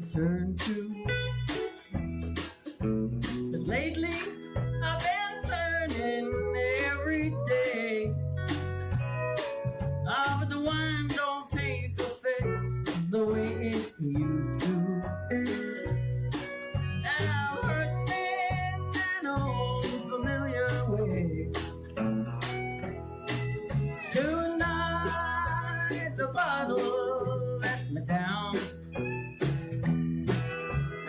return to. But lately, I've been turning every day. Ah, but the wine don't take effect the way it used to. And I've hurt in an old familiar way. Tonight, the bottle let me down.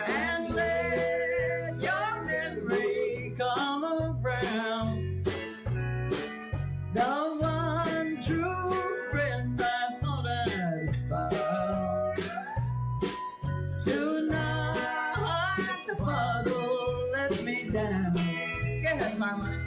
And let your memory come around. The one true friend I thought I'd found. Tonight, the bottle let me down. Go ahead, Mama.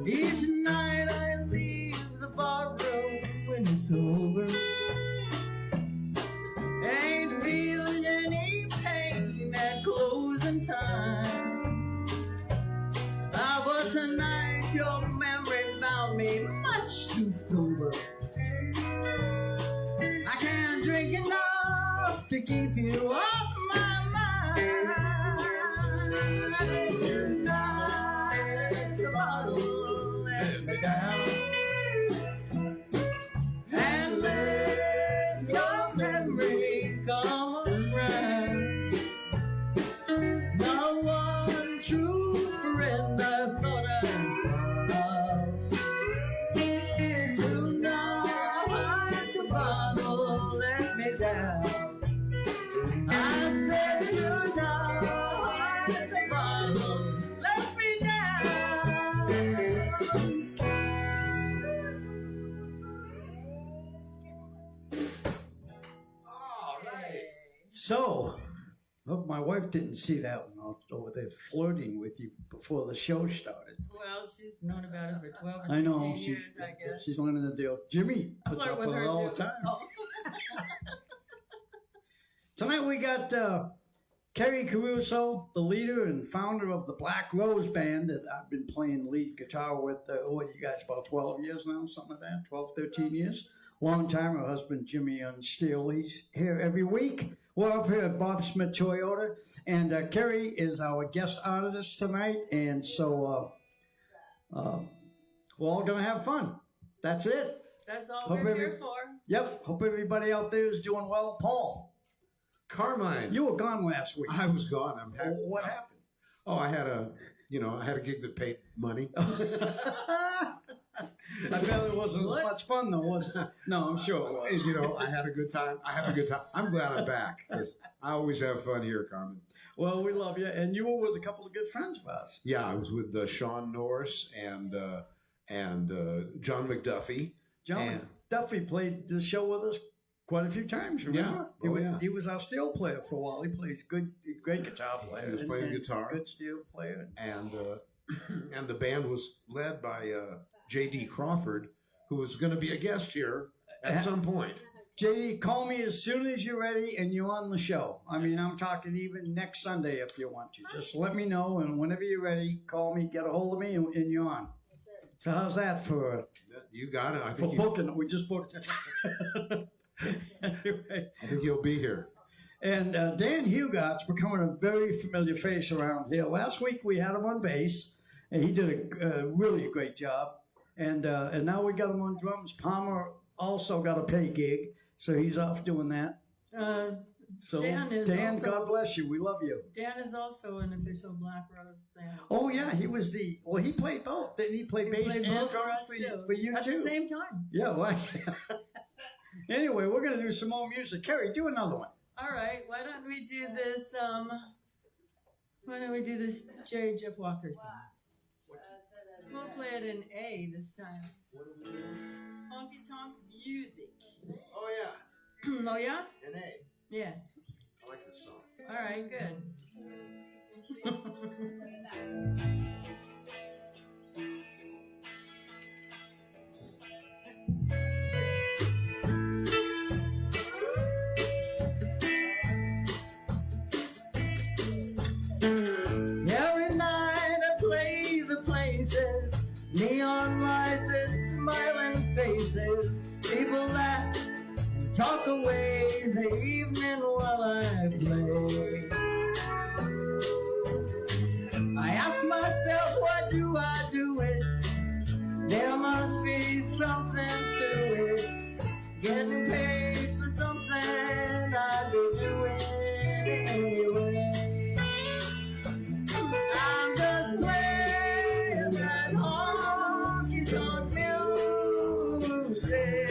Each night I leave the bar room when it's over. Ain't feeling any pain at closing time. Ah, but tonight your memory found me much too sober. I can't drink enough to keep you off my mind. Tonight the bottle let me down. And let your memory come around. The one true friend I thought I'd found. Tonight the bottle let me down. I said tonight the bottle let me down. All right. So, hope my wife didn't see that one. I was over there flirting with you before the show started. Well, she's known about it for 12 or I know 15 years, I guess. she's learning the deal. Jimmy puts Flirt up with her all the too. time. Oh. Tonight we got Kerry Caruso, the leader and founder of the Black Rose Band that I've been playing lead guitar with, what, you guys, about 12 years now, something like that, 12, 13 years. Long time. Her husband, Jimmy on steel, he's here every week. We're up here at Bob Smith Toyota, and Kerry is our guest artist tonight, and so we're all going to have fun. That's it. That's all Hope we're here for. Yep. Hope everybody out there is doing well. Paul, Carmine. you were gone last week. I was gone. I'm happy. What happened? Oh, I had a gig that paid money. I bet it wasn't as much fun, though, was it? No, I'm sure it was. I had a good time. I'm glad I'm back because I always have fun here, Carmen. Well, we love you. And you were with a couple of good friends of ours. Yeah, I was with Sean Norris and John McDuffie. John Duffy played the show with us quite a few times, remember? Yeah. He was our steel player for a while. He plays great guitar player. He was playing guitar. Good steel player. And the band was led by J.D. Crawford, who was going to be a guest here at some point. JD, call me as soon as you're ready and you're on the show. I mean, I'm talking even next Sunday if you want to. Just let me know, and whenever you're ready, call me, get a hold of me, and you're on. So how's that for You got it. for booking? We just booked it. Anyway. I think you'll be here. And Dan Hugott's becoming a very familiar face around here. Last week we had him on bass, and he did a really great job. And now we got him on drums. Palmer also got a pay gig, so he's off doing that. So Dan is Dan, also- God bless you. We love you. Dan is also an official Black Rose band. Oh yeah, he was he played both. Didn't he play He bass played and both for drums us for, too. for you At too? the same time. Yeah, well. Anyway, we're gonna do some more music. Carrie, do another one. All right, why don't we do this? Jerry Jeff Walker song? We'll play it in A this time. Honky Tonk Music. Oh yeah, Oh yeah? an A. Yeah. I like this song. All right, good. Every night I play the places, neon lights and smiling faces, people laugh and talk away the evening while I play. I ask myself, why do I do it? There must be something to it. Getting paid for something I'd be doing anyway. I'm just playing that honky tonk music.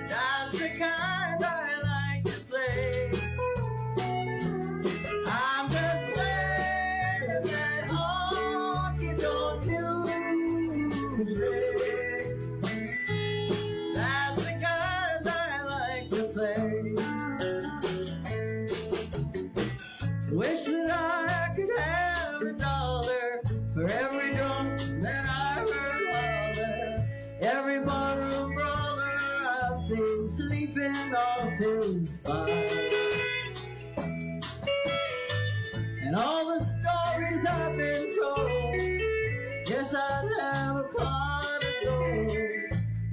That's the kind I like to play. I'm just playing that honky tonk music. That's the kind I like to play. Wish that I could have $1 for every drum that I heard holler, every barroom brawler I've seen sleeping off his fire, and all the stories I've been told. Yes, I'd have a pot of gold,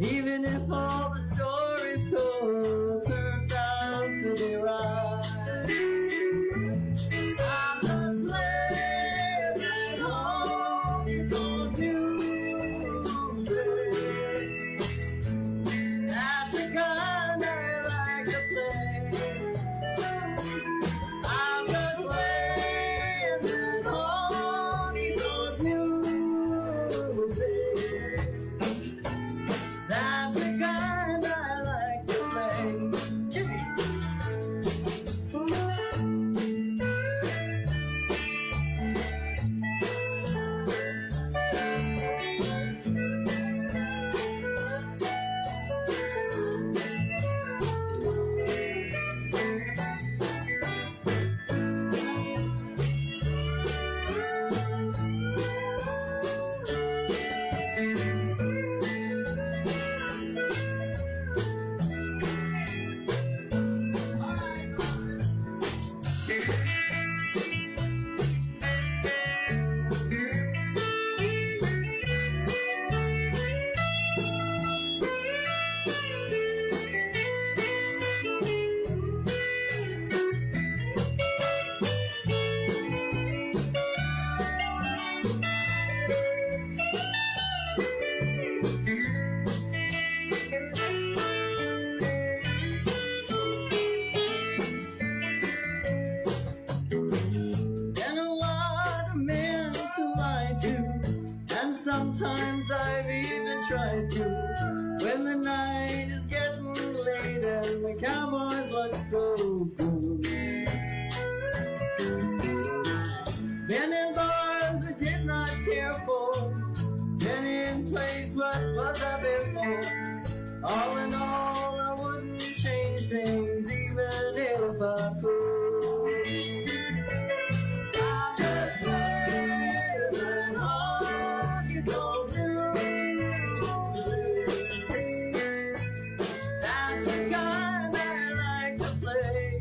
even if all the stories told turned out to be right. I'm just playing that honky tonk music. That's the kind I like to play. I'm just playing that honky tonk music. That's the kind I like to play. Jimmy. And a lot of men to lie to, and sometimes I've even tried to. When the night is getting late and the cowboys look so cool. Been in bars I did not care for, been in place what was I before. All in all, I wouldn't change things even if I could. I'm just playing that honky tonk music. That's the kind I like to play.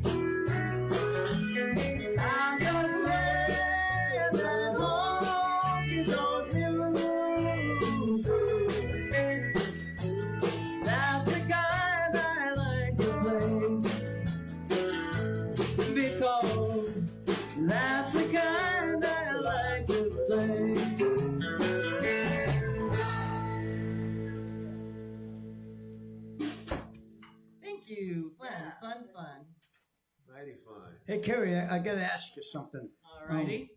I'm just playing that honky tonk music. That's the kind I like to play. Because that's the kind I like to play. Thank you. Fun. Mighty fine. Hey, Carrie, I got to ask you something. Alrighty.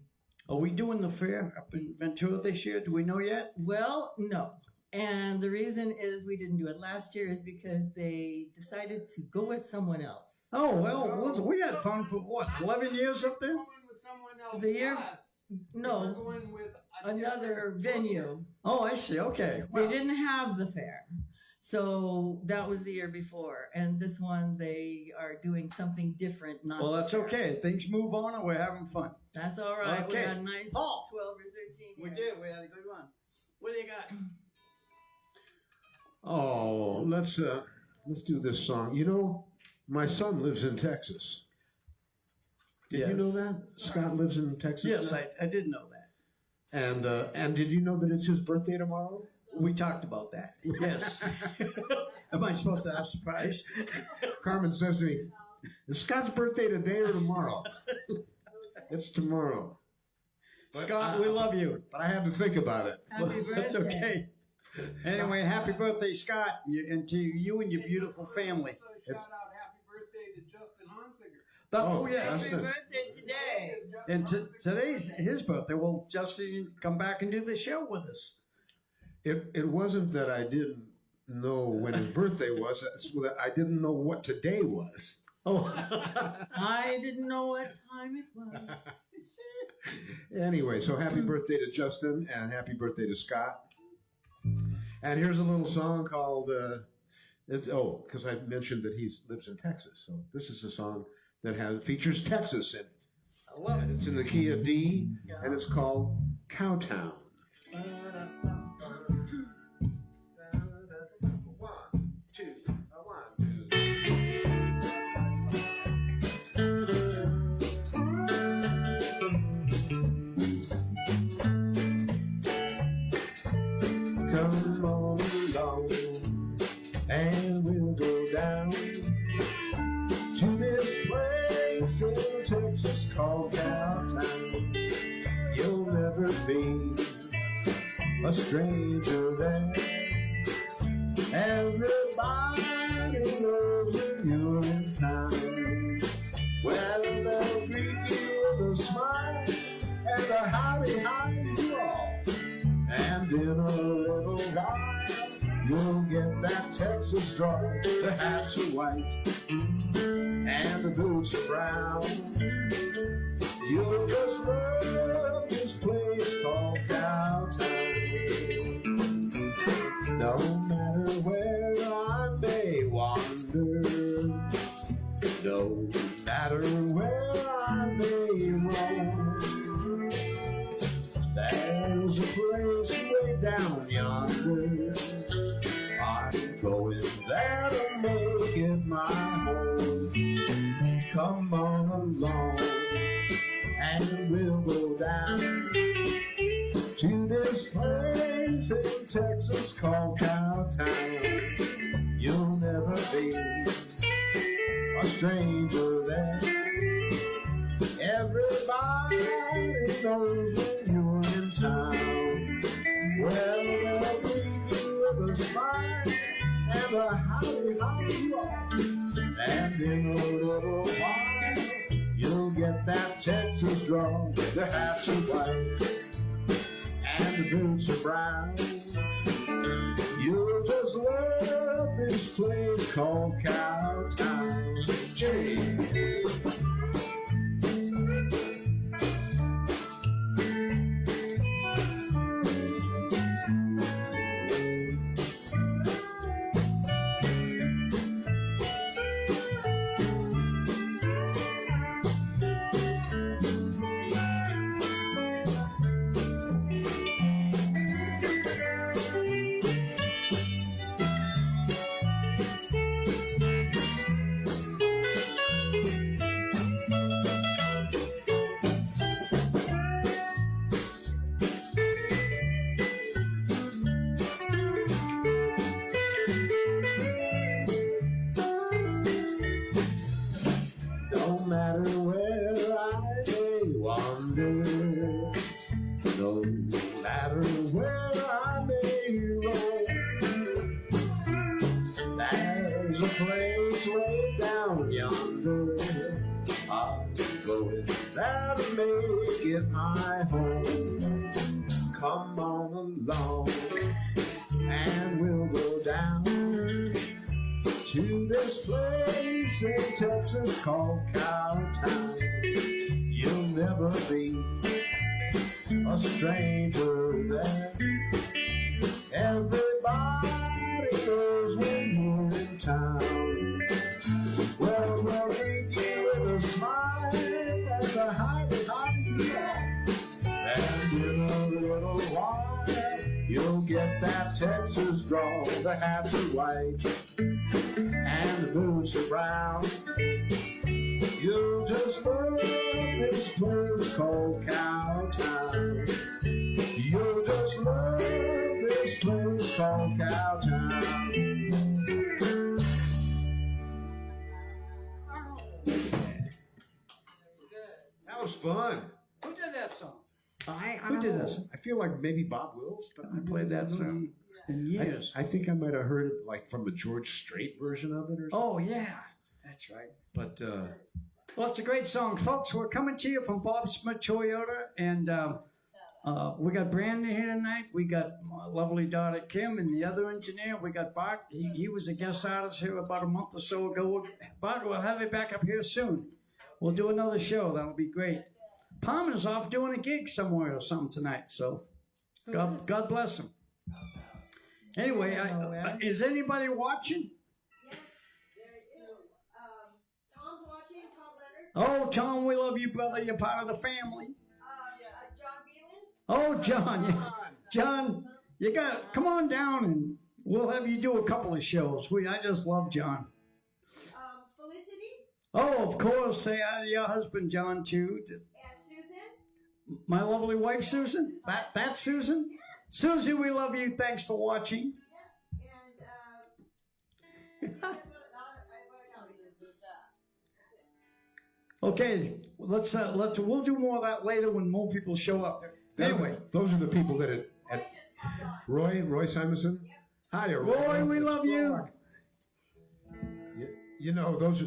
Are we doing the fair up in Ventura this year? Do we know yet? Well, no. And the reason is we didn't do it last year is because they decided to go with someone else. Oh, well, listen, we had fun for what, 11 years up there? Going with someone else. The year- plus, we're No, going with a another different venue. Oh, I see. Okay. They Well, didn't have the fair. So that was the year before. And this one, they are doing something different. Not well, the that's fair. okay. Things move on and we're having fun. That's all right. Okay. We had a nice Paul. 12 or 13 We years. did. We had a good one. What do you got? Oh, let's do this song. You know, my son lives in Texas. Did you know Yes. that? Scott lives in Texas. Yes, now? I did know that. And did you know that it's his birthday tomorrow? We talked about that. Yes. Am I supposed to ask surprised? Carmen says to me, "Is Scott's birthday today or tomorrow?" It's tomorrow. But Scott, we love you. But I had to think about it. Happy birthday. That's okay. Anyway, happy birthday, Scott, and to you and your beautiful family. Also, shout out happy birthday to Justin Hunsinger. Oh, yeah. Happy Justin. birthday today. And today's his birthday. Well, Justin, come back and do the show with us. It wasn't that I didn't know when his birthday was. It's that I didn't know what today was. Oh, I didn't know what time it was. Anyway, so happy birthday to Justin and happy birthday to Scott. And here's a little song called, because I mentioned that he lives in Texas. So this is a song that features Texas in it. I love it. It's in the key of D, and it's called Cowtown. One, two, one, two. Come on along, and we'll go down to this place in Texas called Cowtown. You'll never be a stranger there. Everybody knows when you're in town. Well, they'll greet you with a smile and a howdy, howdy, you all. And in a little while, you'll get that Texas drawl. The hats are white and the boots are brown. You'll just love this place called Cowtown. No matter where I may wander, no matter where I may roam, there's a place way down yonder. I'm going there to make it my home. Come on along, and we'll go down to this place in Texas called Cowtown. You'll never be a stranger there. Everybody knows when you're in town. Well, they'll greet you with a smile and a howdy, howdy, you are. And in a little while, you'll get that Texas drawl. The hats are white and the boots are brown. You'll just love this place called Cowtown. Gee. No matter where I may wander, no matter where I may roam, there's a place way down yonder. flowing that'll make it my home. Come on along, and we'll go down to this place in Texas called Cowtown. You'll never be a stranger there. Everybody knows when you're in town. Well, we'll greet you with a smile and a high-five. And in a little while, you'll get that Texas drawl. The hats are white and the boots are brown. You'll just love this place called Cowtown. You'll just love this place called Cowtown. That was fun. Who did that song? Who did that? I feel like maybe Bob Wills, but I played that song in years. I think I might have heard it like from a George Strait version of it or something. Oh, yeah. That's right. But Well, it's a great song, folks. We're coming to you from Bob Smith Toyota, and we got Brandon here tonight. We got my lovely daughter Kim, and the other engineer. We got Bart. He was a guest artist here about a month or so ago. Bart, we'll have you back up here soon. We'll do another show. That'll be great. Palmer's off doing a gig somewhere or something tonight, so God bless him. Anyway, is anybody watching? Yes, there is. Tom's watching, Tom Leonard. Oh, Tom, we love you, brother. You're part of the family. John Beelan. Oh, John, John, you got come on down and we'll have you do a couple of shows. I just love John. Felicity. Oh, of course, say hi to your husband, John, too. And Susan. My lovely wife, Susan. That's Susan. Susie, we love you. Thanks for watching. And that's what I Okay, we'll do more of that later when more people show up. Anyway, those are the people that at Roy Simonson. Hi, Roy, we love you. You know, those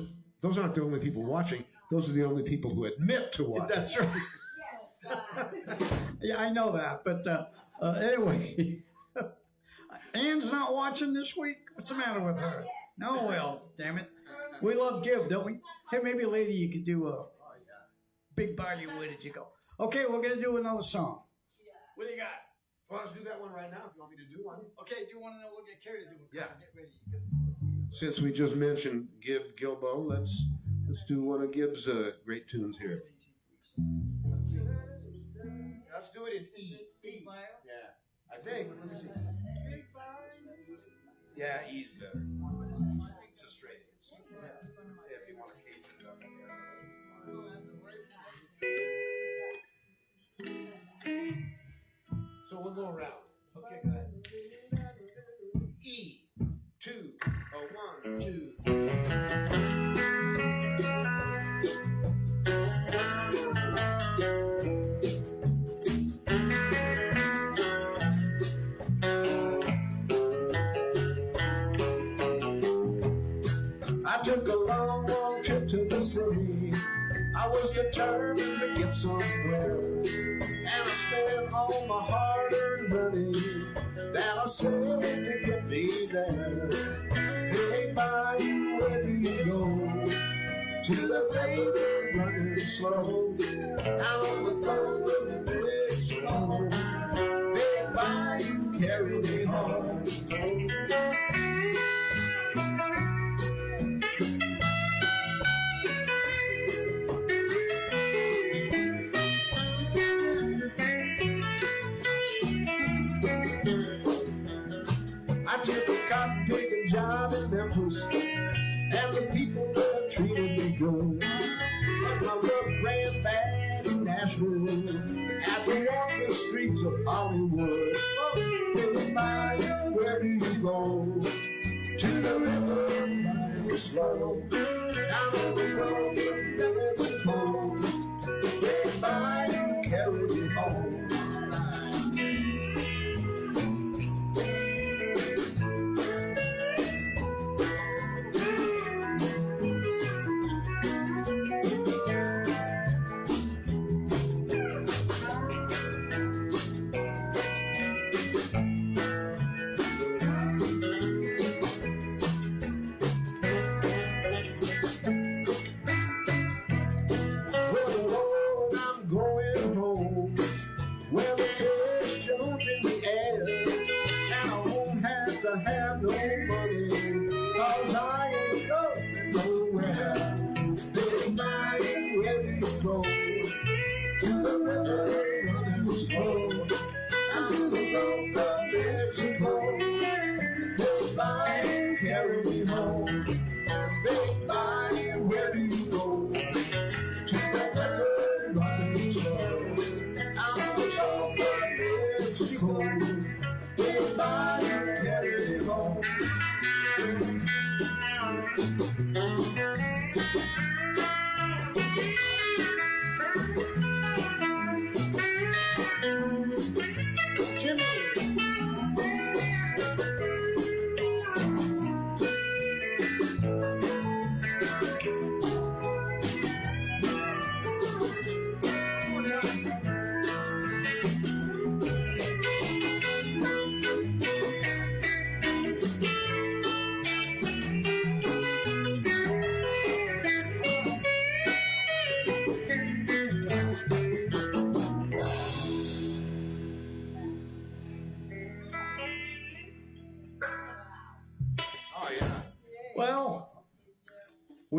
aren't the only people watching. Those are the only people who admit to watching. That's right. Yeah, I know that. But anyway, Ann's not watching this week. What's the matter with her? No, well, damn it. We love Gib, don't we? Hey, maybe later you could do a big party. Where did you go? Okay, we're going to do another song. What do you got? Well, let's do that one right now if you want me to do one. Okay, do you want to know? We'll get Carrie to do it. Yeah. Get ready. Since we just mentioned Gilbo, let's do one of Gibb's great tunes here. Let's do it in E. E. Yeah, I think. Let me see. Yeah, E's better. It's a straight. If you want to cage it up. So we'll go around. Okay, go ahead. E, 2, 1, 2. I took a long, long trip to the city. I was determined to get somewhere, and I spent all my hard-earned money that I saved to get me there. Hey, Bayou, where do you go? To the river running slow, out on the golden bridge road. Hey, Bayou, carry me home. I took a cotton picking job in Memphis, and the people there treated me good. But my luck ran bad in Nashville, had to walk the streets of Hollywood. Hey, Bayou, where do you go? To the river, running slow, down on the road, Memphis Road. Hey, Bayou, carry me home.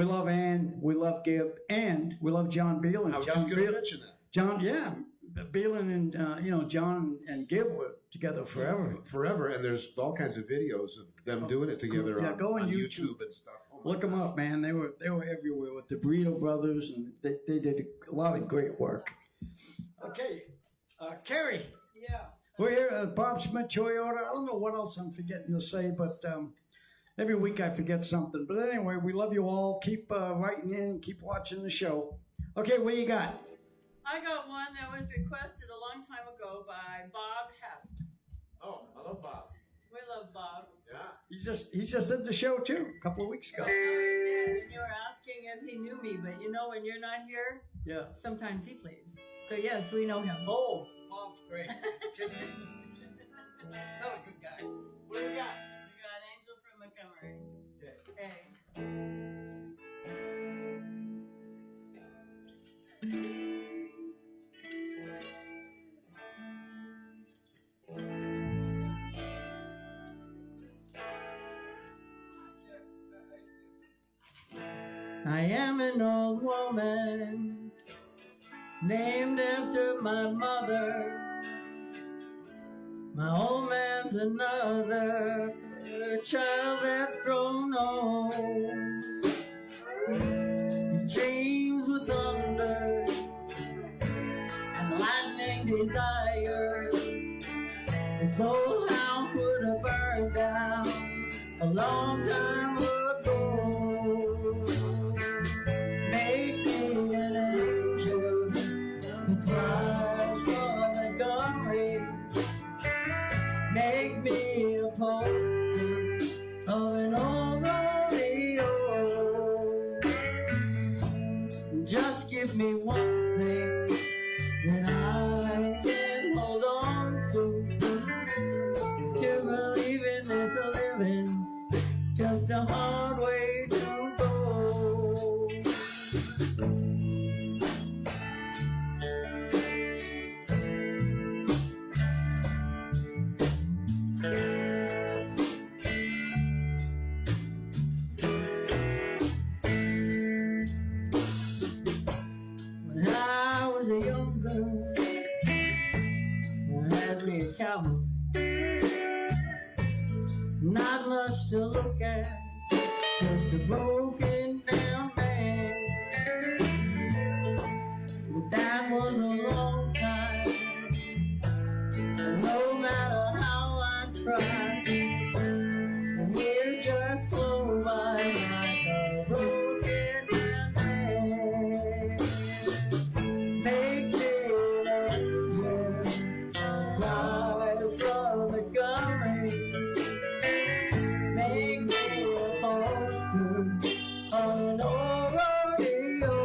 We love Ann. We love Gib, and we love John Beelan. I was John just going to mention that. John, yeah, Beelan and John and Gib were together forever. Forever, and there's all kinds of videos of them doing it together Yeah, go on on YouTube. and stuff. Oh my Look them up, man. They were everywhere with the Burrito Brothers, and they did a lot of great work. Okay, Carrie, Yeah. we're here at Bob Smith Toyota. I don't know what else I'm forgetting to say, but every week I forget something. But anyway, we love you all. Keep writing in, keep watching the show. Okay, what do you got? I got one that was requested a long time ago by Bob Heft. Oh, I love Bob. We love Bob. Yeah. He just did the show too a couple of weeks ago. I know he did, and you were asking if he knew me, but you know when you're not here, Yeah. sometimes he plays. So yes, we know him. Oh, Bob's great. Another good guy. What do we got? We got Angel from Montgomery. Okay. Hey. I am an old woman named after my mother. My old man's another child that's grown old. If dreams were thunder and lightning desire, this old house would have burned down a long time ago. Make me an angel that flies from Montgomery. Make me a poster of an old rodeo. Just give me one thing that I can hold on to believe in this living's just a hard way to go. When I was a young girl, I had me a cowboy. Not much to look at, just a broken down man. But that was a long time, and no matter how I tried, the years just flew by like a broken down man. Make me an angel that flies from Montgomery. Make me a poster of an old rodeo.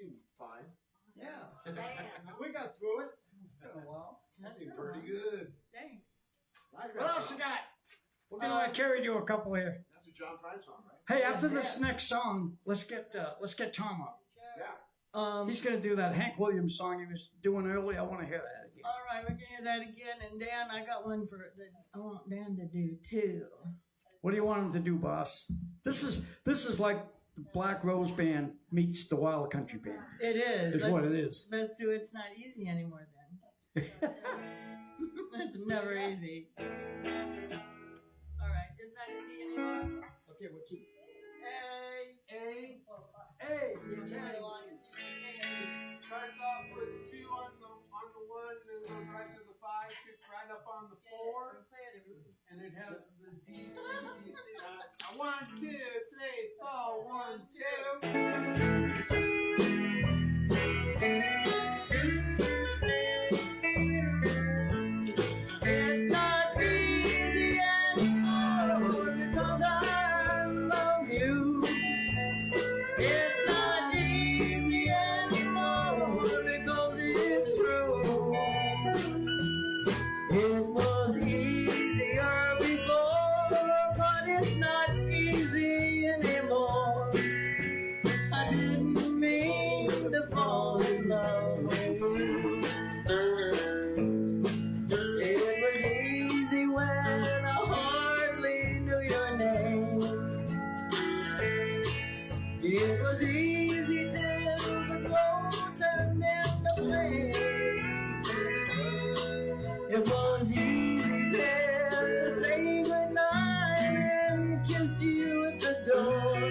seem fine. Yeah. Man. We got through it. Been a while. That's Seem good, pretty huh? good. Thanks. Nice What else you got? We're gonna let Carrie do a couple here. That's a John Prine song, right? Hey, after this next song, let's get Tom up. Yeah. He's gonna do that Hank Williams song he was doing earlier. I want to hear that again. All right, we're gonna hear that again. And Dan, I got one I want Dan to do too. What do you want him to do, boss? This is like the Black Rose Band meets the Wild Country Band. It is. Is what it is. Let's do It's Not Easy Anymore then. It's never easy. All right, it's not easy anymore. Okay, we'll keep. A. Hey, Starts off with 2 on the 1 and goes right to the 5, gets right up on the 4, and it has the D, C, D, C. 1, 2, 3, 4, 1, 2. It's not easy anymore because I love you. It's not easy anymore because it's true. It was easier before, but it's not easy anymore. I didn't mean to fall in love with you. It was easy when I hardly knew your name. It was easy till the glow turned into flame. It was easy then to say goodnight and kiss you at the door.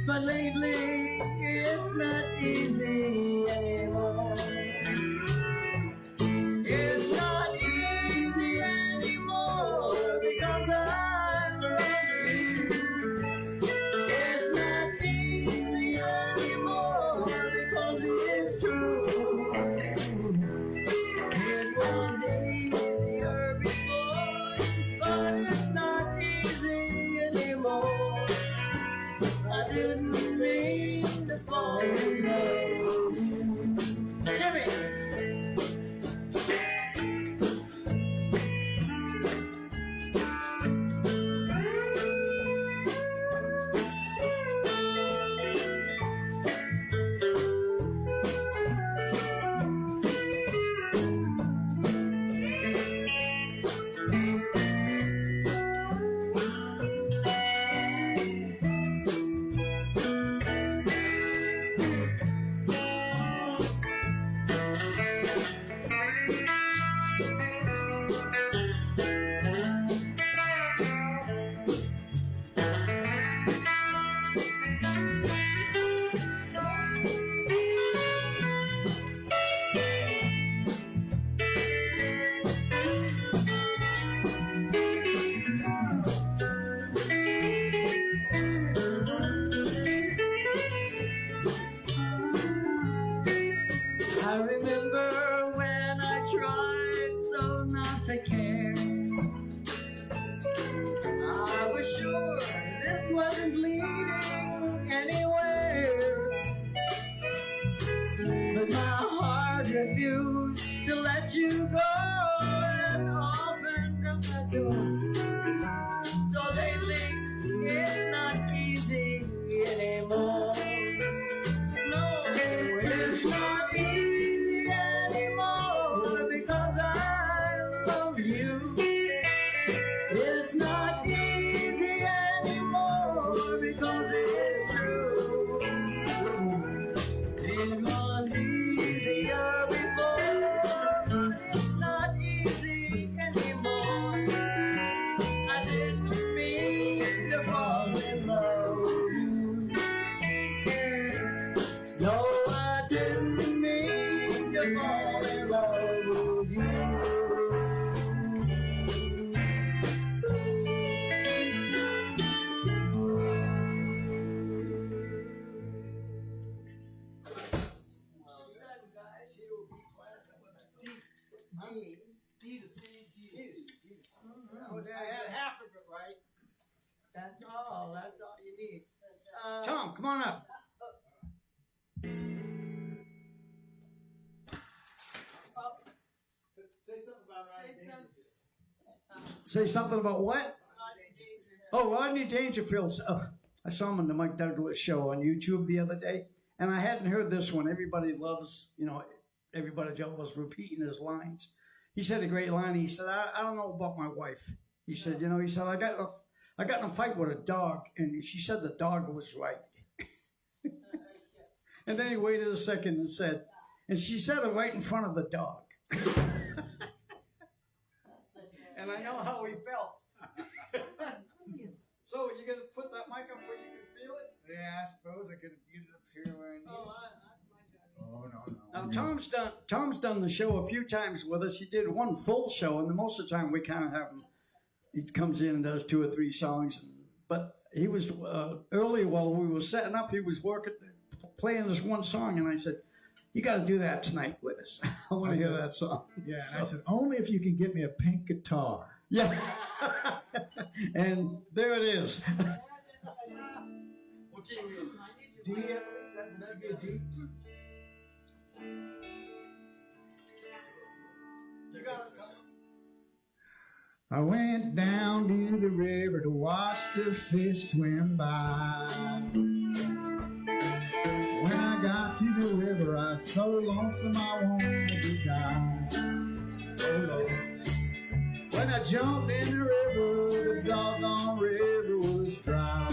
But lately, it's not easy anymore. It's not easy anymore because I love you. It's not easy anymore because it's true. It was easier before, but it's not easy anymore. I didn't mean to fall in love with you. Jimmy! I remember when I tried so not to care. I was sure this wasn't leading anywhere. But my heart refused to let you go and opened up the door. So lately, it's not easy anymore. No, it's not easy anymore because I love you. It's not easy anymore because it's true. It was easier before, but it's not easy anymore. I didn't mean to fall in love with you. No, I didn't mean to fall in love with you. Well done, guys. D. D to C, D to C. I had half of it right. That's all. That's all you need. Tom, come on up. Say something about what? Oh, Rodney Dangerfield. I saw him on the Mike Douglas show on YouTube the other day, and I hadn't heard this one. Everybody loves, everybody just was repeating his lines. He said a great line. He said, I don't know about my wife. He said, he said, I got in a fight with a dog, and she said the dog was right. And then he waited a second and said, and she said it right in front of the dog. And I know how he felt. So you gonna put that mic up where you can feel it? Yeah, I suppose I could get it up here where I need it. Oh, no. Now Tom's done the show a few times with us. He did one full show, and most of the time we kind of have him. He comes in and does 2 or 3 songs. But he was earlier while we were setting up. He was playing this one song, and I said, "You got to do that tonight with us. I want to hear that song." Yeah, and I said, only if you can get me a pink guitar. Yeah. And there it is. D, I believe that'd be a D. You got it, Tom. I went down to the river to watch the fish swim by. When I got to the river, I was so lonesome I wanted to die. Oh, Lord. When I jumped in the river, the doggone river was dry.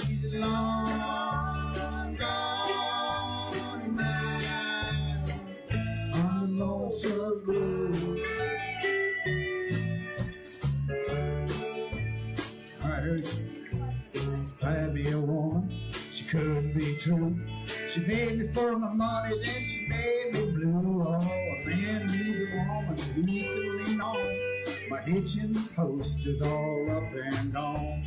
He's long gone now on the lonesome road. All right, here we go. I had me a woman, she couldn't be true. She made me for my money, then she made me blue. Oh, a man needs a woman who he can lean on. My hitching post is all up and gone.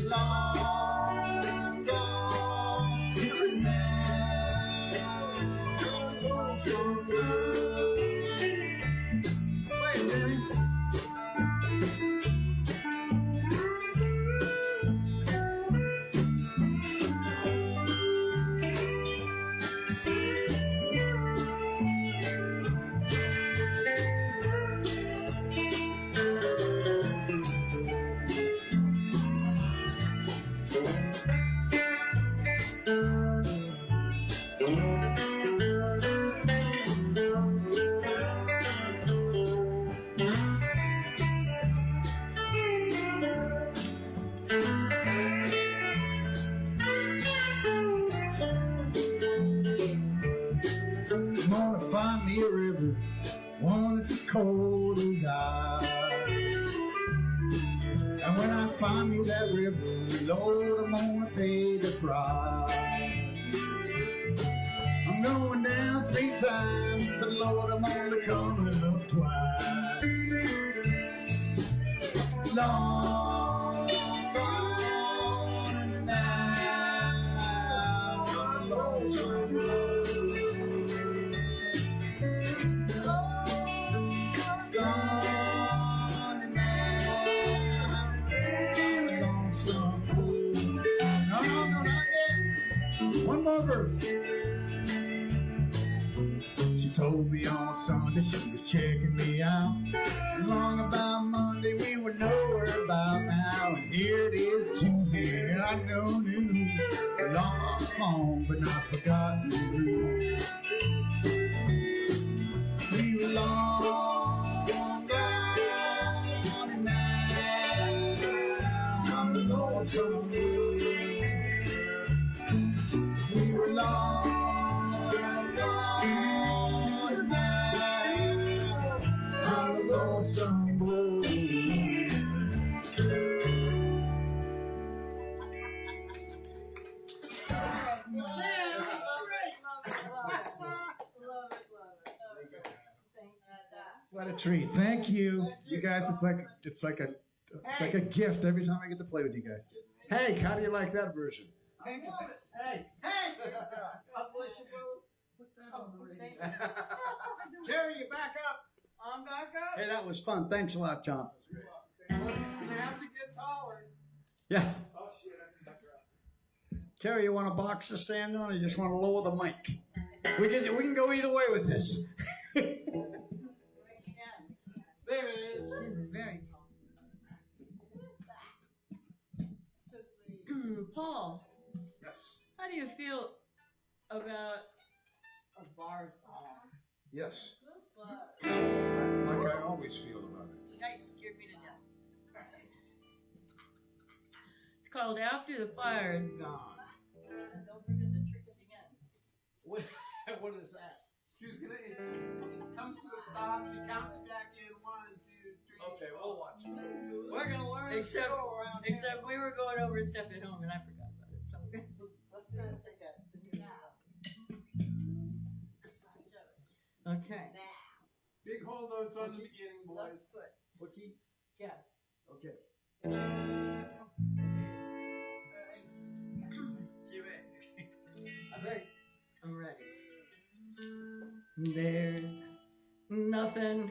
Long gone now, lonesome road. Wait a minute. Find me a river, one that's as cold as ice. And when I find me that river, Lord, I'm gonna pay the price. I'm going down 3 times, but Lord, I'm only coming up twice. Long gone now, on the lonesome road. One more verse. She told me on Sunday she was checking me out. Long about Monday we were nowhere about now. And here it is Tuesday, and I know news. Long, but not forgotten news. We were long gone now on the lonesome road. We were long gone now on the lonesome road. What a treat! Thank you, you guys. It's like a gift every time I get to play with you guys. Hey, how do you like that version? Hey, hey! God bless you, brother. Put that on the radio. Carrie, you back up. I'm back up. Hey, that was fun. Thanks a lot, Tom. He's gonna have to get taller. Yeah. Carrie, you want a box to stand on, or you just want to lower the mic? We can go either way with this. Paul, Yes. how do you feel about a bar song? Yes. Good Like I always feel about it. Night scared me to death. It's called After the Fire is Gone. And don't forget the trick at the end. What, what is that? She's gonna. It comes to a stop. She counts it back in 1, 2, 3. Okay, we'll watch it. We're gonna learn Except- to go around. Except we were going over stuff at home and I forgot about it. So let's not say that. Okay. Big hold notes on the beginning, Left boys. foot. What key? Yes. Okay. Give it. I think. I'm ready. There's nothing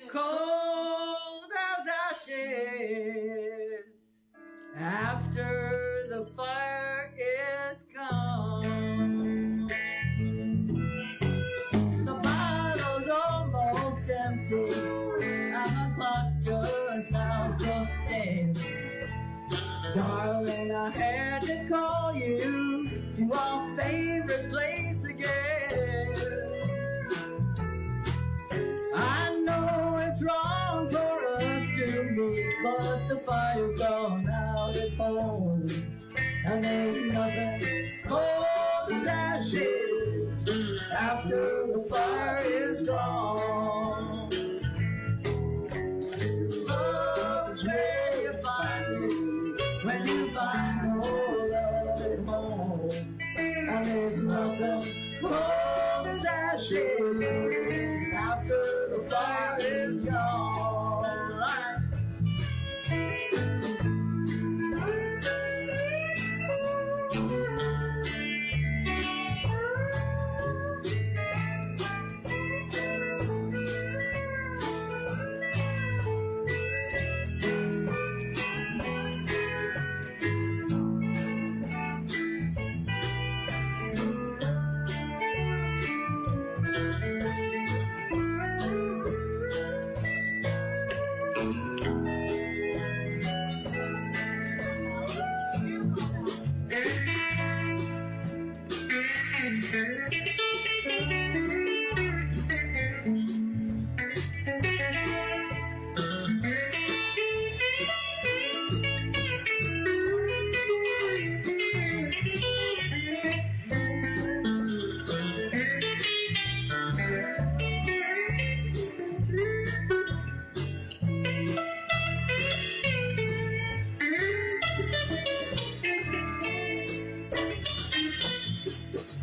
cold as ashes after the fire is gone. The bottle's almost empty and the clock's just now struck 10. Darling, I had to call you to our favorite place again. I know it's wrong for us to meet, but the fire's gone out at home, and there's nothing cold as ashes after the fire is gone. Love is where you find it when you find no love at home, and there's nothing cold as ashes after the fire is gone.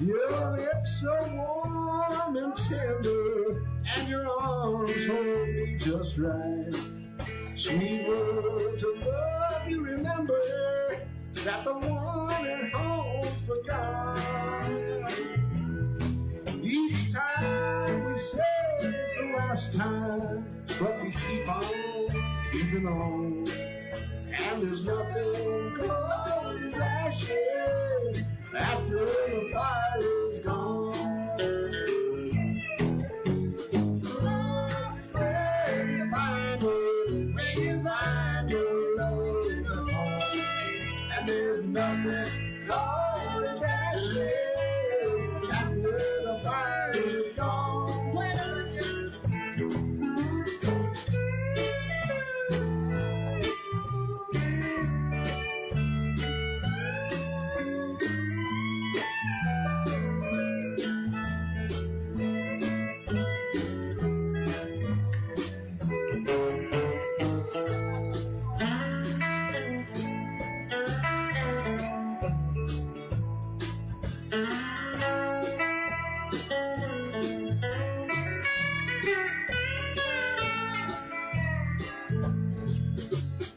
Your lips are warm and tender, and your arms hold me just right. Sweet words of love you remember, that the one at home forgot. Each time we say it's the last time, but we keep on keeping on. And there's nothing cold as ashes after the fire is gone. Love is where you find it, when you find your love at home. And there's nothing cold as ashes after the fire is gone. Play another tune.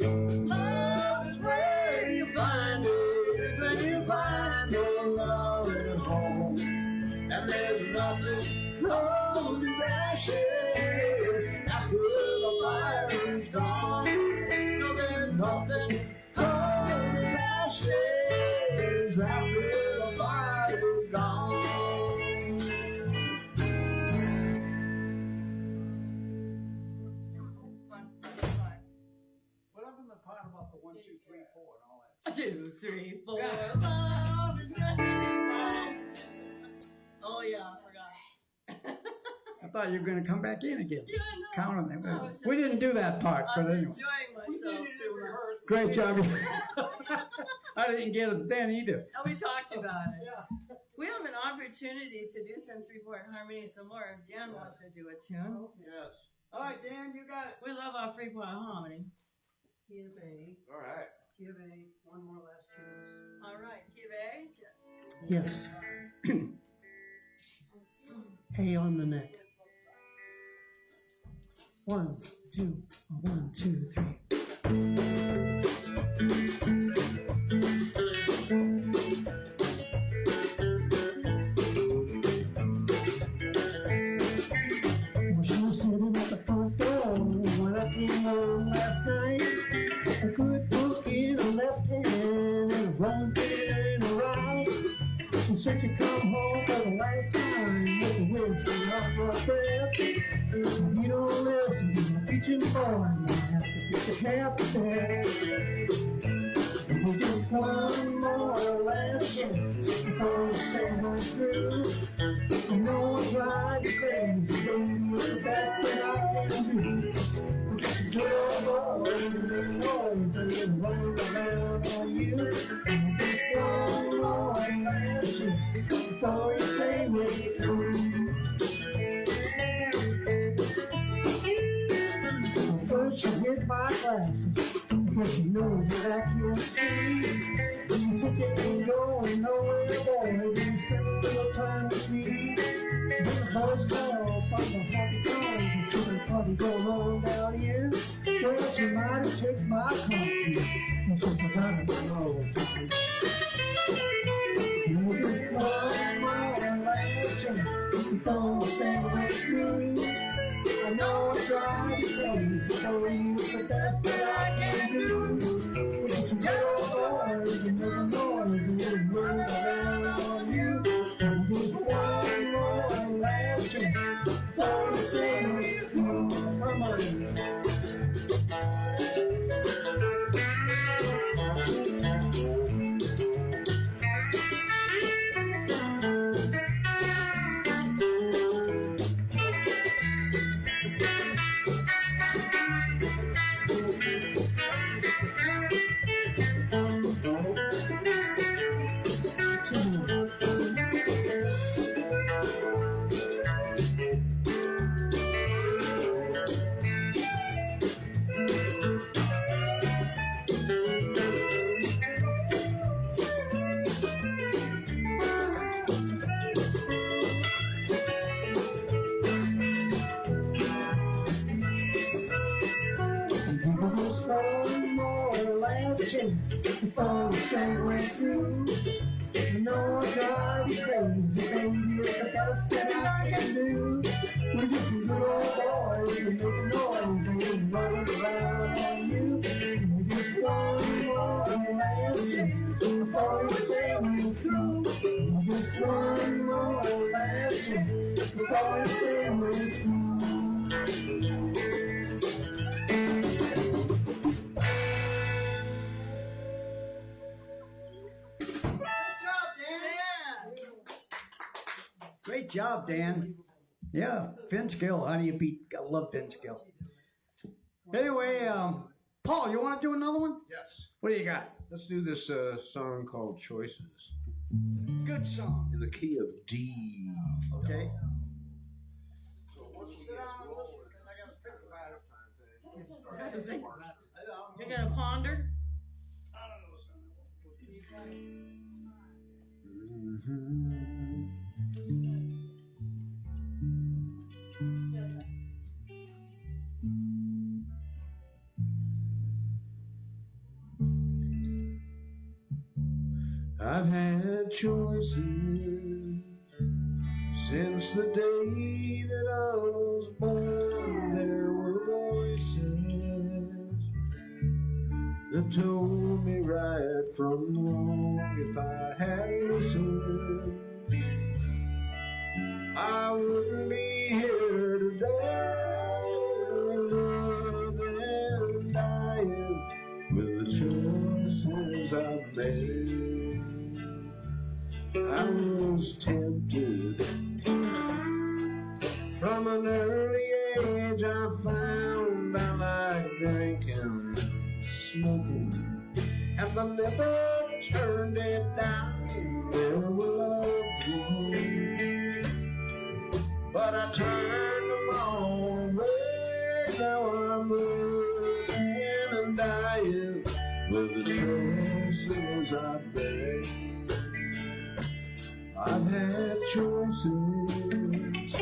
Love is where you find it, when you find your love at home. And there's nothing cold as ashes after the fire is gone. No, there's nothing. Cold as ashes after the fire is gone. What happened to the pot? forgot about the 1, 2, 3, 4 and all that. 2, 3, 4. Love is nothing. Oh yeah, I forgot. I thought you were going to come back in again. Yeah, no. Count on I that. was just- We didn't do that part, I but was anyway. enjoying myself too much. Great job. I didn't get it then either. Oh, we talked about it. Yeah. We have an opportunity to do some three-part harmony some more if Dan wants to do a tune. Yes. All right, Dan, you got it. We love our three-part harmony. Key of A, All right. key of A, one more last chance. All right, key of A. Yes. Yes. A on the neck. 1, 2, 1, 2, 3. Well, she was standing at the front door when I came home last night. A good book in her left hand and a wrong finger in her right. She said she'd come home for the last time with the whiskey off her breath. If you don't listen to my preaching boy, I'm gonna have to get you half to death. With just one more last chance before the summer's through. I know I drive you crazy, baby, it's the best that I can do. I'm just a good old boy and the noise and then running around on you. And just one more last chance before you say we're through. Well, first you hit my glasses because you know that I can't see. You said you ain't going nowhere, boy. You spend a little time with me. Then the boys called from the happy times and said the party going on down here. Well, she might have took my coffee and she forgot about all the time. You just one more last chance before the summer through. I know I drive you crazy, for you's the best that I can do. With some good old boys and make a noise and then run around on you. And just one more last chance before you say we're through. Come on. Just one more last chance before the sun went through. You know I drive you crazy, baby, it's the best that I can do. We're just some good old boys and make a noise and we're running around on you. And just one more last chance before you say we're through. And just one more last chance before you say we're through. Great job, Dan. Yeah, Vince Gill. How do you beat? I love Vince Gill. Anyway, Paul, you want to do another one? Yes. What do you got? Let's do this song called Choices Good song. in the key of D. Okay. You're gonna ponder? I've had choices since the day that I was born. There were voices that told me right from wrong. If I had listened, I wouldn't be here today, living and dying with the choices I made. I was tempted from an early age. I found I like drinking, smoking, and I never turned it down. There were loved ones, but I turned them all away. Now I'm looking and dying with the choices I made. I've had choices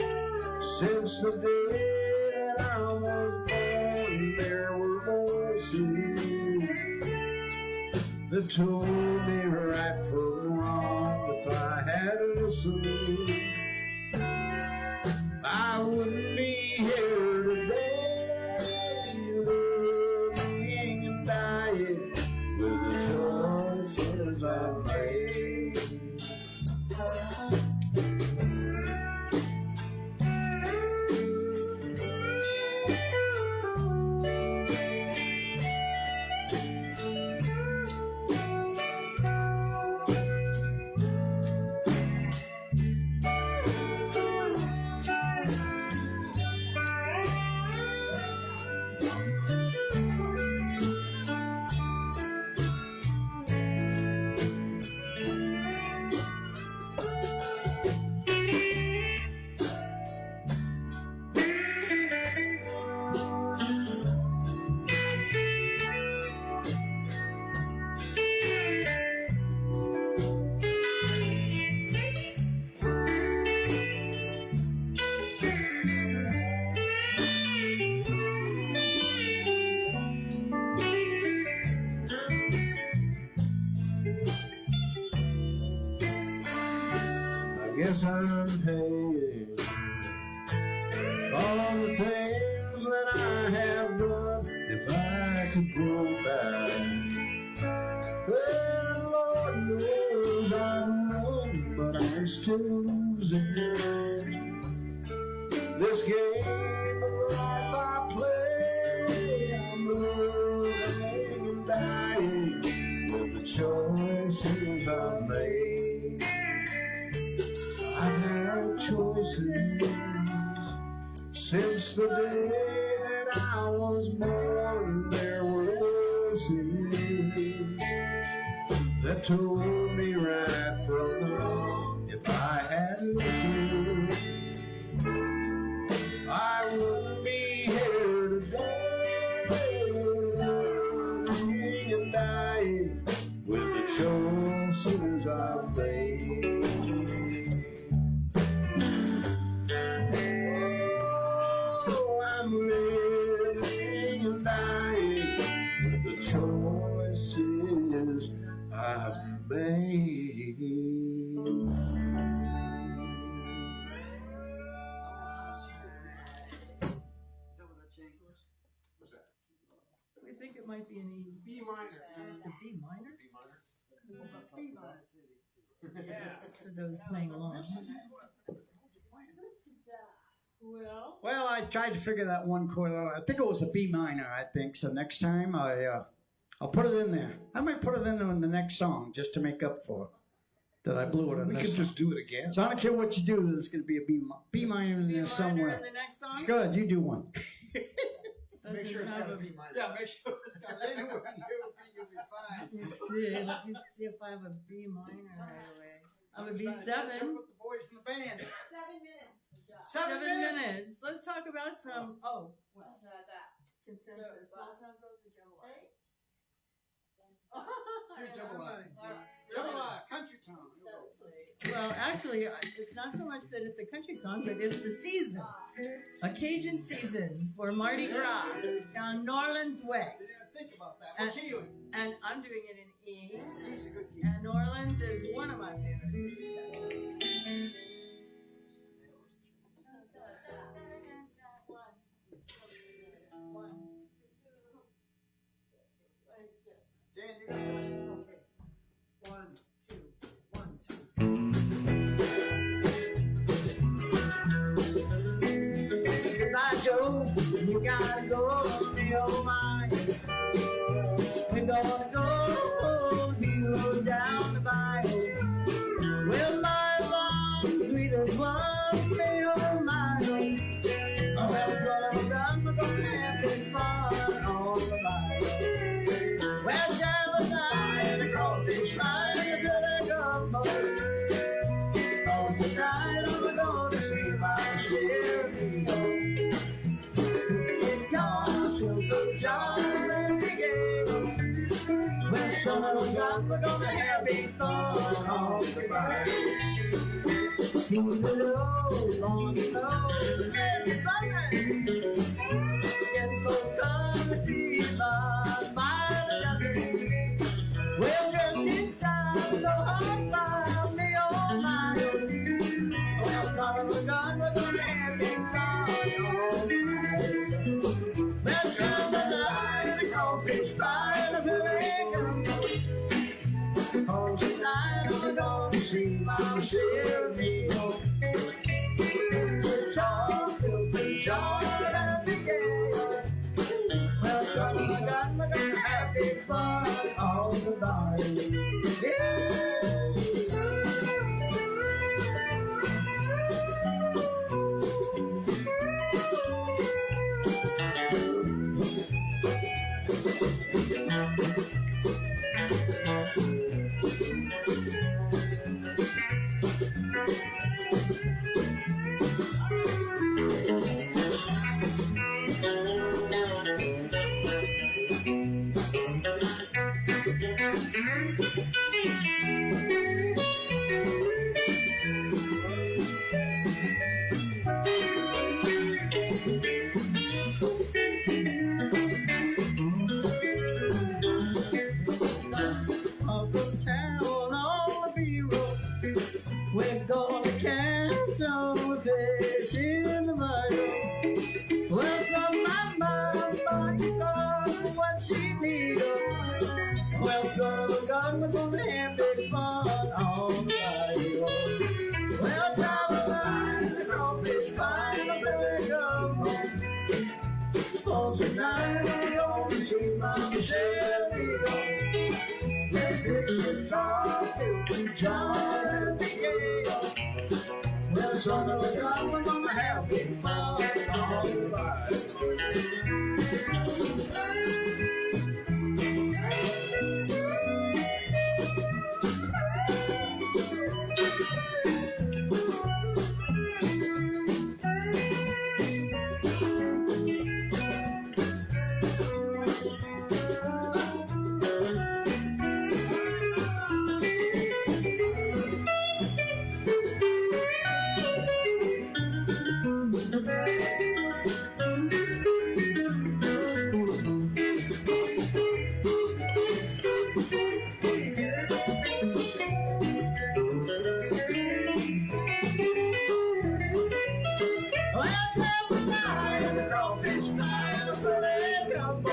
since the day that I was born. There were voices that told me right from wrong. If I had listened, I wouldn't be here today, living and dying with the choices I made. I guess I'm paying for all the things that I have done. If I could go back, well, Lord knows I'd run, but I'm still losing this game of life I play. I'm living and dying with the choices I made. I've had choices since the day that I was born. There were voices that told me right from wrong. If I had listened, I wouldn't be here today, living and dying with the choices I've made. I'm living and dying with the choices I've made. What's that? We think it might be an E. B minor. It's a B minor B minor? B minor city. Yeah. for those playing along. Well, I tried to figure that one chord out. I think it was a B minor, I think. So next time I'll put it in there. I might put it in the next song just to make up for that I blew it on We this could song. just do it again. So I don't care what you do, there's going to be a B minor in there somewhere. The next song? It's good. You do one. Doesn't have a- B minor. Yeah, make sure it's got anywhere. You'll be fine. Let me see if I have a B minor right away. I have a Catch up B7. with the boys in the band. 7 minutes. 7 minutes. Let's talk about some. Oh, well, That. consensus. Small town girls or Jambalaya? Jambalaya, country town. Well, actually, it's not so much that it's a country song, but it's the season, a Cajun season for Mardi Gras down Norland's Way. I didn't think about that. For Keelan. And I'm doing it in E. He's a good kid. And New Orleans is one of my favorite cities, actually. Dan, you got this? Okay. 1, 2, 1, 2. Goodbye, Joe. You gotta go on your mind. We're going gonna go with you down the bayou. Well, my long sweetest one, may oh my oh. Well, son of a gun, we're gonna have big fun on the bayou. Well, jambalaya and a crawfish pie and a good gumbo. Oh, tonight I'm gonna see my Sherry. Guitar, Phil John, and Miguel. Well, son of a gun, we're gonna have big fun on the bayou. Sing the low, on the low, let's fun. Get folk come to see my dozen. Well, just in style, go hard by me, oh my. Well, son of a gun, we're gonna have big fun on the bayou. Well, come alive, the crawfish pie, and a very gumbo. Oh, tonight I'm gonna see my Sherry. Guitar, Phil John, and Miguel. Well, son of a gun, we're gonna have big fun on the bayou. Yeah. Up from town on the B-road, we're gonna catch some fish in the bayou. Well, some my mama got what she needed. Well, so God, we're gonna have big fun on the bayou. Well, Caroline, the crawfish pie, and a belly gumbo. So tonight I'm gonna see my Sherry. Guitar, Phil John, and Miguel. Well, son of a gun, we're gonna have big fun on the bayou. Well, tell me now, the crawfish pie and a fillet gumbo.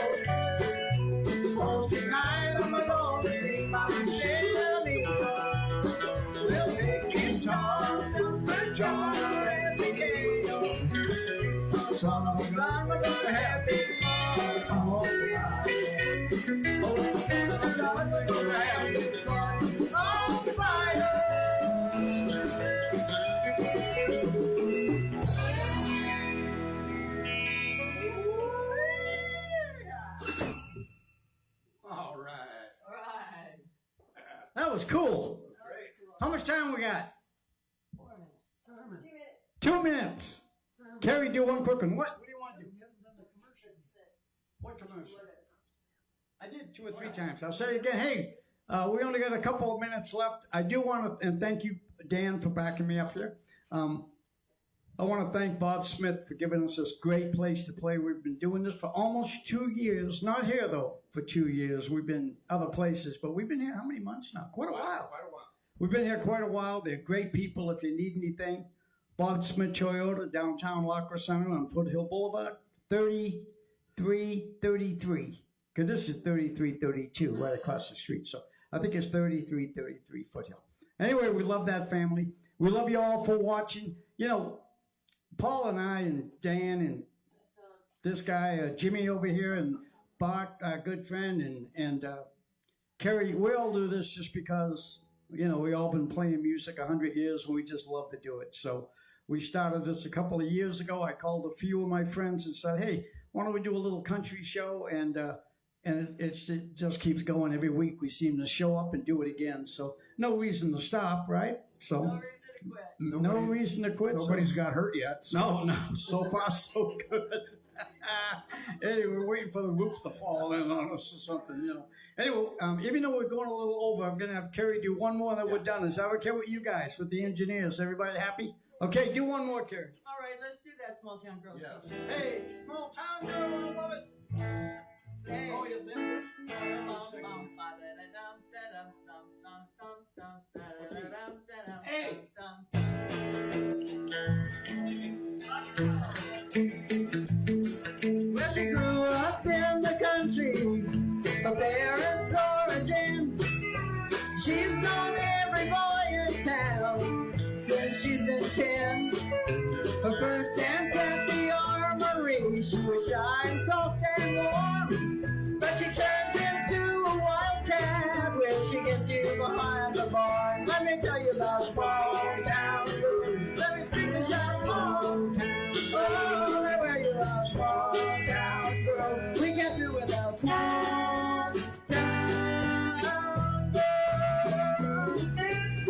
Oh, tonight I'm gonna see my Sherry. We'll make guitar, Phil John, and Miguel. Son of a gun, we're gonna have big fun on the bayou. Oh, son of a gun, we're gonna have big fun on the bayou. All right. Alright. That was cool. How much time we got? 4 minutes. 2 minutes. 2 minutes. Carrie, do one quick one. What do you want to do? What commercial? I did 2 or 3 times. I'll say it again. Hey, we only got a couple of minutes left. I do want to, and thank you, Dan, for backing me up here. I want to thank Bob Smith for giving us this great place to play. We've been doing this for almost 2 years. Not here, though, for 2 years. We've been other places, but we've been here how many months now? Quite a while. Quite a while. We've been here quite a while. They're great people. If you need anything, Bob Smith Toyota, downtown Lockwood Center on Foothill Boulevard, 3333. Because this is 3332 right across the street. So I think it's 3333 Foothill. Anyway, we love that family. We love you all for watching. You know, Paul and I and Dan and this guy, Jimmy over here, and Bart, our good friend, and Kerry, we all do this just because, you know, we all been playing music 100 years and we just love to do it. So we started this a couple of years ago. I called a few of my friends and said, hey, why don't we do a little country show? And it just keeps going. Every week we seem to show up and do it again. So no reason to stop, right? So No reason to quit. no reason to quit. Nobody's got hurt yet. So. No, so far so good. Anyway, we're waiting for the roof to fall in on us or something, you know. Anyway, even though we're going a little over, I'm going to have Kerry do one more, then we're done. Is that okay with you guys, with the engineers? Everybody happy? Okay, do one more, Kerry. All right, let's do that small town girl Yes. song. Hey, small town girl, I love it. Hey. Oh, you think this? Oh, that was sick. Hey. Well, she grew up in the country, her parents' origin. She's known every boy in town since she's been 10. Her first dance at the armory, she was shy and soft and warm. But she turns into a wildcat when she gets you behind the bar. Let me tell you about small town blues. Let me scream and shout small town. Oh, they wear you out, small town girls. We can't do without small town girls.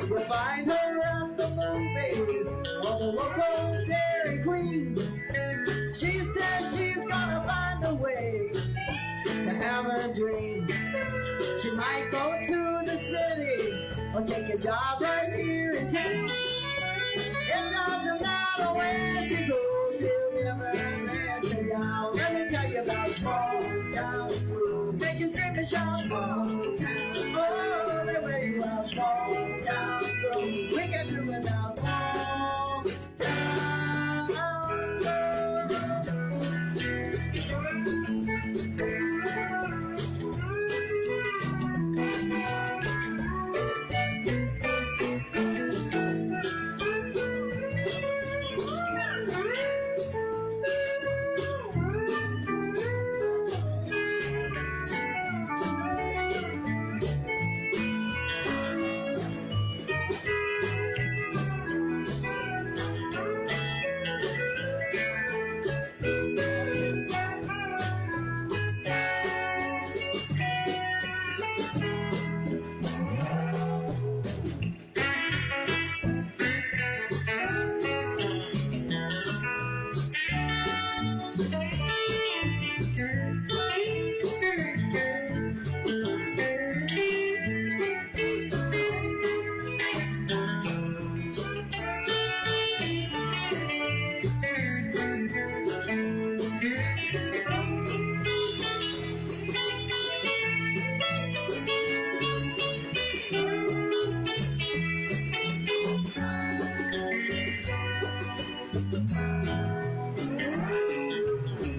You'll find her at the movies or the local Dairy Queen. She says she's gonna find a way to have a dream. She might go to the city or take a job right here in town. It doesn't matter where she goes, she'll never let you down. Let me tell you about small town blues. Make you scream and shout small town. Oh, they wear you out, small town girls. We can do without small town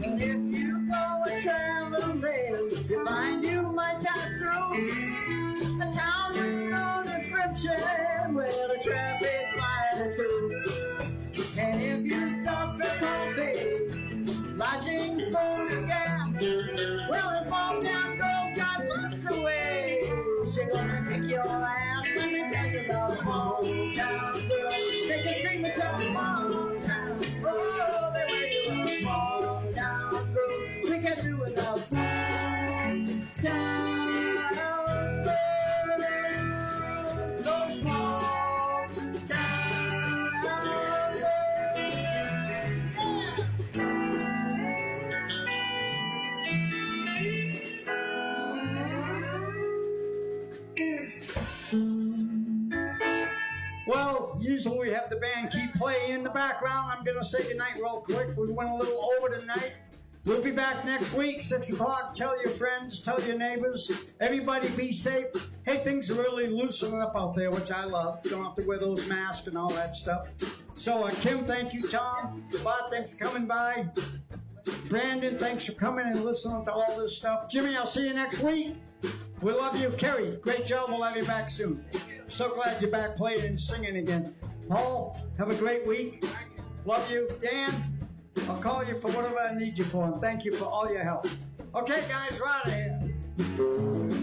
And if you go a traveling, you find you might pass through a town with no description where the traffic light or two. And if you stop for coffee, lodging, food, and gas, well, a small town girl's got lots of ways. She gonna kick your ass. Let me tell you about small town girls. They can scream and shout small town. Oh, they wear you out, small town girls. We can't do without small town girls. Those small town girls. Yeah. Well, usually we have the band keep playing in the background. I'm going to say goodnight real quick. We went a little over tonight. We'll be back next week, 6 o'clock. Tell your friends, tell your neighbors. Everybody be safe. Hey, things are really loosening up out there, which I love. You don't have to wear those masks and all that stuff. So, Kim, thank you. Tom, Bob, thanks for coming by. Brandon, thanks for coming and listening to all this stuff. Jimmy, I'll see you next week. We love you. Kerry, great job. We'll have you back soon. So glad you're back playing and singing again. Paul, have a great week. Love you. Dan, I'll call you for whatever I need you for, and thank you for all your help. Okay, guys, we're out of here.